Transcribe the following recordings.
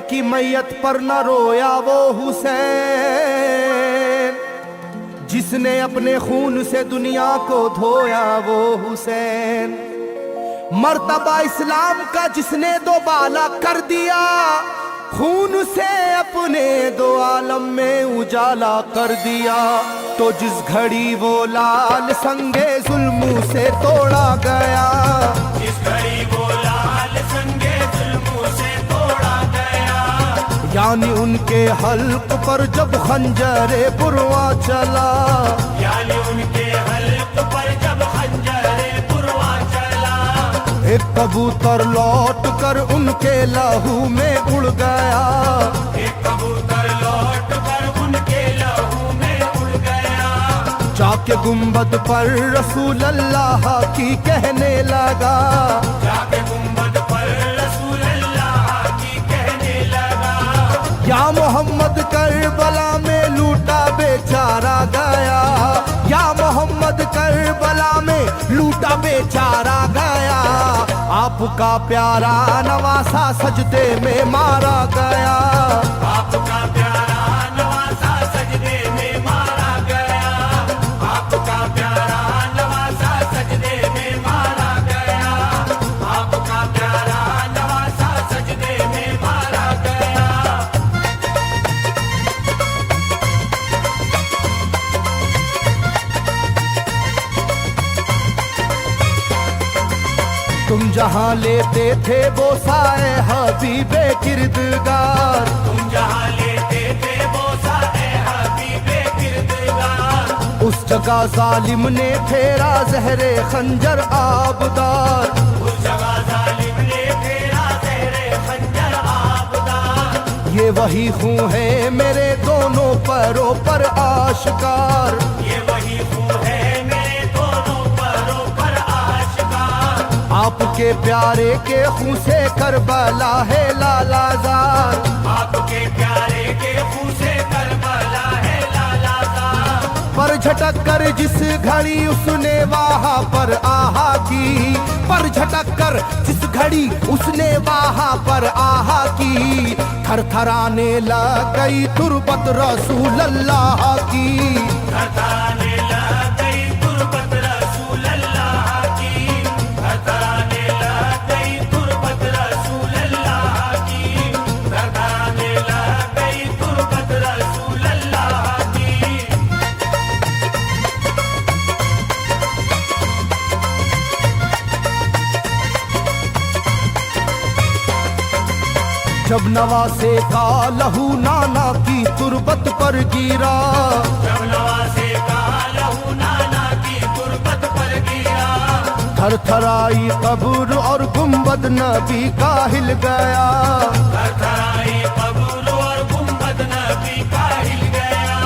की मैयत पर न रोया वो हुसैन, जिसने अपने खून से दुनिया को धोया वो हुसैन। मर्तबा इस्लाम का जिसने दोबाला कर दिया, खून से अपने दो आलम में उजाला कर दिया। तो जिस घड़ी वो लाल संगे जुल्मों से तोड़ा गया, जिस घड़ी वो लाल संगे जुल्मों से तोड़ा गया, यानी उनके हल्क पर जब खंजरे पुरवा चला, यानी उनके हल्क पर जब खंजरे पुरवा चला, एक कबूतर लौट कर उनके लहू में उड़ गया, एक कबूतर लौट कर उनके लहू में उड़ गया, जाके गुंबद पर रसूल अल्लाह की कहने लगा, जाके गुंबद पर रसूल अल्लाह की कहने लगा, या मोहम्मद करबला में लूटा बेचारा गया, या मोहम्मद करबला में लूटा बेचारा गया। आपका प्यारा नवासा सजदे में मारा गया, आपका प्यारा नवासा सजदे में मारा गया, आपका प्यारा नवासा सजदे में मारा गया, आपका प्यारा नवासा सजदे में मारा गया। तुम जहाँ लेते थे बोसाए हबीबे किरदगार, तुम जहाँ लेते थे बोसा ए हबीबे किरदगार, उस जगह जालिम ने फेरा जहरे खंजर आबदार, उस जगह जालिम ने फेरा जहरे खंजर आबदार। ये वही खून है मेरे दोनों पैरों पर आश्कार, ये वही खून है मेरे दोनों पैरों पर आश्कार, आपके प्यारे के खून से करबला है लालाजार, आपके प्यारे के खून से करबला है लालाजार। पर झटक कर जिस घड़ी उसने वहाँ पर आहा की, पर झटक कर जिस घड़ी उसने वहाँ पर आहा की, थरथराने लग गई तुरबत रसूल अल्लाह की, थरथराने लग गई तुरबत रसूल अल्लाह की, थरथराने लग गई तुरबत रसूल अल्लाह की, थरथराने लग गई तुरबत रसूल अल्लाह की। जब नवासे का लहू नाना की तुरबत पर गिरा, जब नवासे का लहू नाना की तुरबत पर गिरा, थरथराई कब्र और गुंबद नबी का हिल गया, थरथराई कब्र और गुंबद नबी का हिल गया।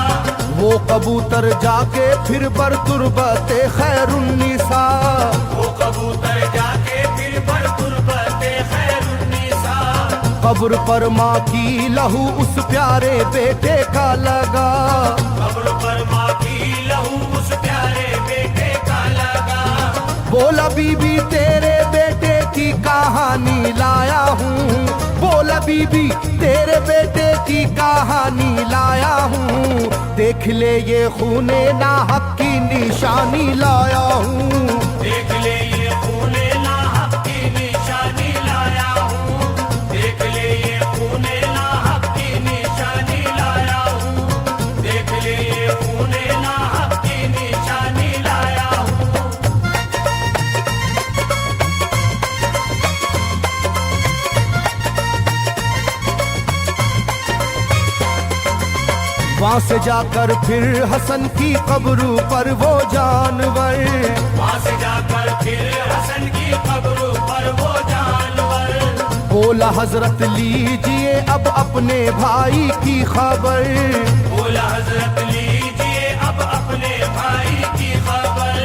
वो कबूतर जाके फिर पर तुरबते खैरुन्निसा, वो कबूतर जाके फिर पर तुरबते खैरुन्निसा, कब्र पर माँ की लहू उस प्यारे बेटे का लगा, कब्र पर माँ की लहू उस प्यारे बेटे का लगा। बोला बीबी तेरे बेटे की कहानी लाया हूँ, बोला बीबी तेरे बेटे की कहानी लाया हूँ, देख ले ये खूने नाहक की निशानी लाया हूँ, देख ले ये खूने नाहक की निशानी लाया हूँ, देख ले ये खूने नाहक की निशानी लाया हूँ, देख ले ये खूने नाहक की निशानी लाया हूँ। वहाँ से जाकर फिर हसन की कब्र पर वो जानवर, वहाँ से जाकर फिर हसन की कब्र पर वो जानवर, बोला हजरत लीजिए अब अपने भाई की खबर, बोला हजरत लीजिए अब अपने भाई की खबर,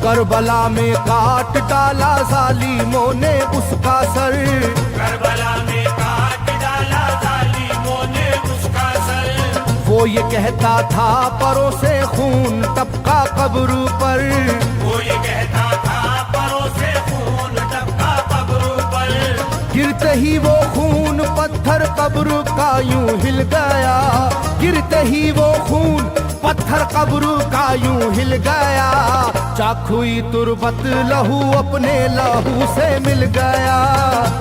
करबला में काट डाला जालिमों ने उसका सर, करबला में काट डाला जालिमों ने उसका सर। वो ये कहता था परों से खून टपका कब्र पर, वो ये कहता था परों से खून टपका कब्र पर, गिरते ही वो खून पत्थर कब्र का यूं हिल गया, गिरते ही वो खून पत्थर कब्र का यूं हिल गया। चाकुई तुरबत लहू अपने लहू से मिल गया,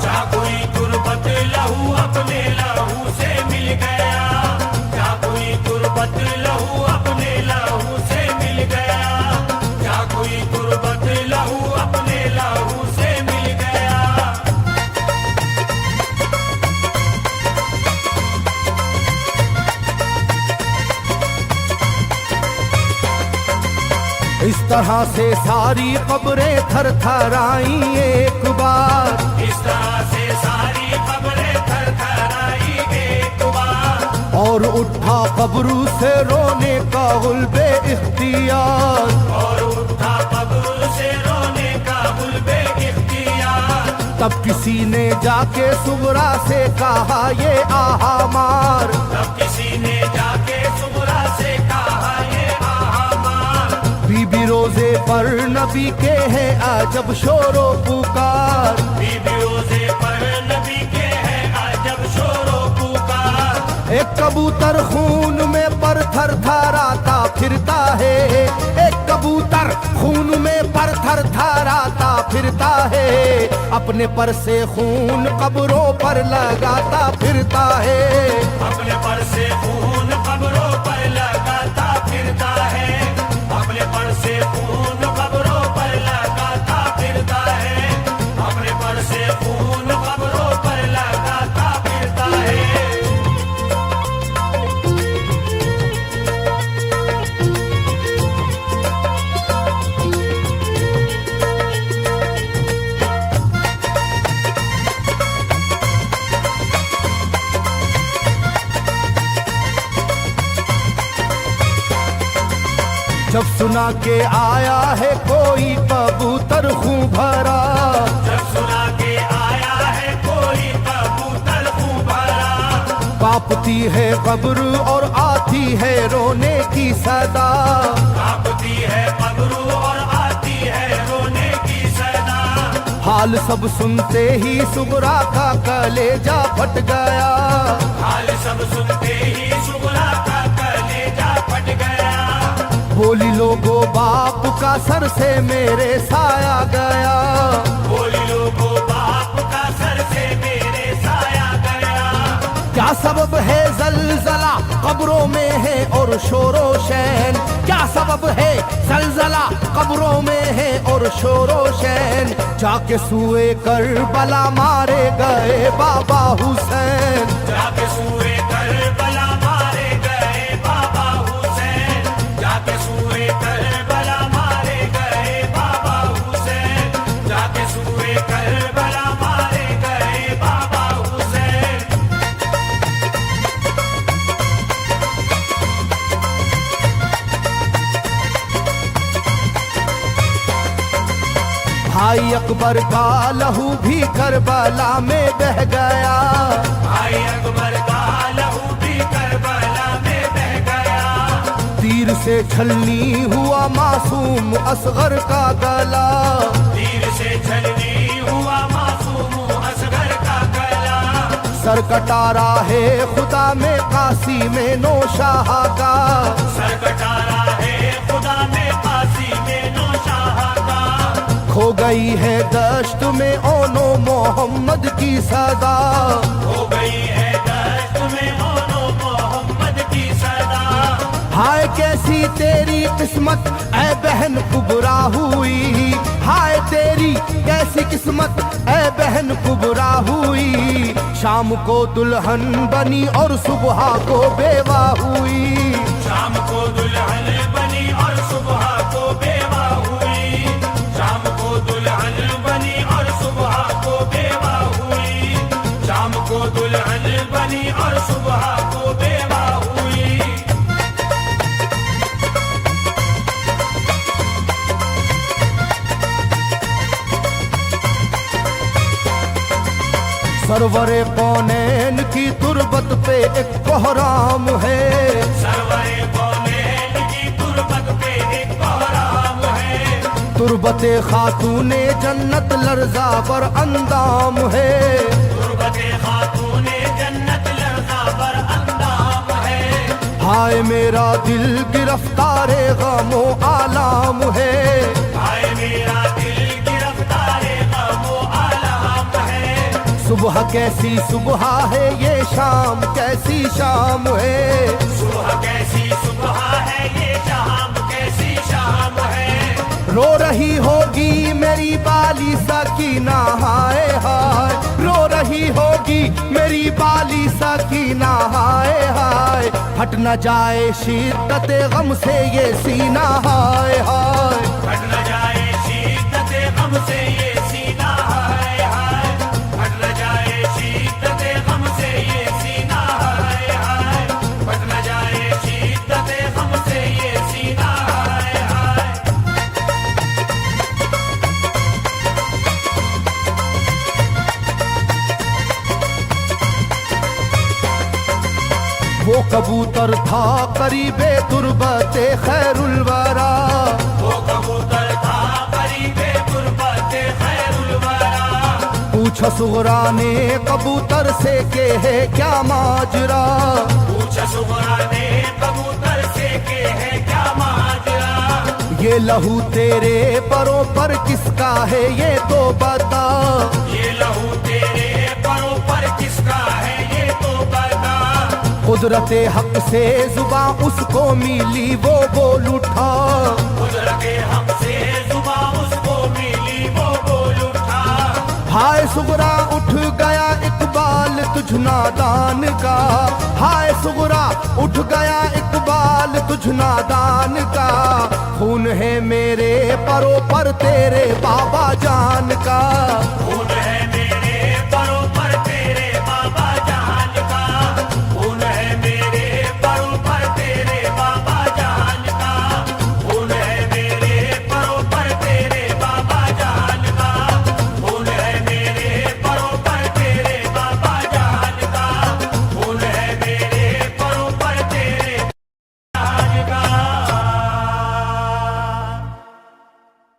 चाकुई तुरबत लहू अपने लहू से मिल गया, चाकुई तुरबत लहू अपने लहू से मिल गया, चाकुई तुरबत लहू अपने लहू से मिल गया। इस तरह से सारी कब्रें थर थराई एक बार, इस तरह से सारी कब्रें थर थराई एक बार, और उठा कब्र से रोने का गुल्बे इख्तियार, और उठा कब्र से रोने का गुल्बे इख्तियार। तब किसी ने जाके सुगरा से कहा ये आहा मार, तब किसी ने जाके सुगरा से कहा ये आहा मार। बीबी रोजे पर नबी के हैं अजब शोरो पुकार, बीबी रोजे पर नबी के हैं अजब शोरो पुकार। एक कबूतर खून में पर थर थराता फिरता है, एक कबूतर खून में पर थर थराता फिरता है, अपने पर से खून कब्रों पर लगाता फिरता है, अपने पर से खून कब्रों पर लगाता फिरता है, अपने पर से खून कब्रों पर लगाता फिरता है, अपने पर से खून कब्रों पर लगाता फिरता है। जब सुना के आया है कोई कबूतर खूं भरा, जब सुना के आया है कोई कबूतर खूं भरा, कांपती है कब्र और आती है रोने की सदा, कांपती है कब्र और आती है रोने की सदा। हाल सब सुनते ही सुगरा का कलेजा फट गया, हाल सब सुनते ही सुगरा का कलेजा फट गया। बोली लोगो बाप का सर से मेरे साया गया, बोली लोगो बाप का सर से मेरे साया गया। क्या सबब है जलजला कब्रों में है और शोरो शैन, क्या सबब है जलजला कब्रों में है और शोरो शैन। जाके सुए करबला मारे गए बाबा हुसैन, जाके सूए करबला मारे गए बाबा हुसैन, जाके सूए करबला मारे गए बाबा हुसैन, जाके सूए करबला मारे गए बाबा हुसैन। भाई अकबर का लहू भी करबला में बह गया, भाई अकबर का लहू भी करबला में बह गया। तीर से छलनी हुआ मासूम असगर का गला, तीर से छलनी हुआ मासूम असगर का गला। सर कटारा है खुदा में काशी में नौशाह का, सर कटारा है खुदा में काशी में नौशाह का। खो गई है दश्त में ओनो मोहम्मद की सदा, हो गई है दश्त में ओनो मोहम्मद की सदा। हाय कैसी तेरी किस्मत ऐ बहन कुबरा हुई, हाय तेरी कैसी किस्मत ऐ बहन कुबरा हुई। शाम को दुल्हन बनी और सुबह को बेवा हुई, शाम को दुल्हन बनी और सुबह को बेवा हुई, शाम को दुल्हन बनी और सुबह को बेवा हुई, शाम को दुल्हन बनी और सुबह को बेवा हुई। सरवरे कौनैन की तुरबत पे एक कोहराम है, सरवरे कौनैन की तुरबत पे एक कोहराम है। तुरबते खातूने जन्नत लर्जा पर अंदाम है, के खातूने जन्नत लड़का बर अंदाम है। हाय मेरा दिल गिरफ्तारे गमो आलाम है। हाय मेरा दिल गिरफ्तारे गमो आलाम है। सुबह कैसी सुबह है ये शाम कैसी शाम है। सुबह कैसी सुबह है ये शाम कैसी शाम है। रो रही होगी मेरी बाली सकीना हाय हाय। रो रही होगी मेरी बाली सकीना हाय हाय। हट न जाए शिद्दत गम से ये सीना हाय हाय। हट न जाए शिद्दत गम से ये सीना हाय हाय। हट न जाए शिद्दत गम से ये सीना हाय हाय। हट न जाए शिद्दत गम से ये सीना हाय हाय। वो कबूतर था करीबे तुरबते खैरुल वरा। वो कबूतर था करीबे तुरबते खैरुल वरा। पूछा सुगरा ने कबूतर से के है क्या माजरा। पूछा सुगरा ने कबूतर से के है क्या माजरा। ये लहू तेरे परों पर किसका है ये तो बता। ये लहू तेरे परों पर किसका है ये तो बता। कुदरते हक से जुबां उसको मिली वो बोल उठा। कुदरते हक से जुबां उसको मिली वो बोल उठा। हाय सुगरा उठ गया इकबाल तुझ नादान का। हाय सुगरा उठ गया इकबाल तुझ नादान का। खून है मेरे परों पर तेरे बाबा जान का। खून है मेरे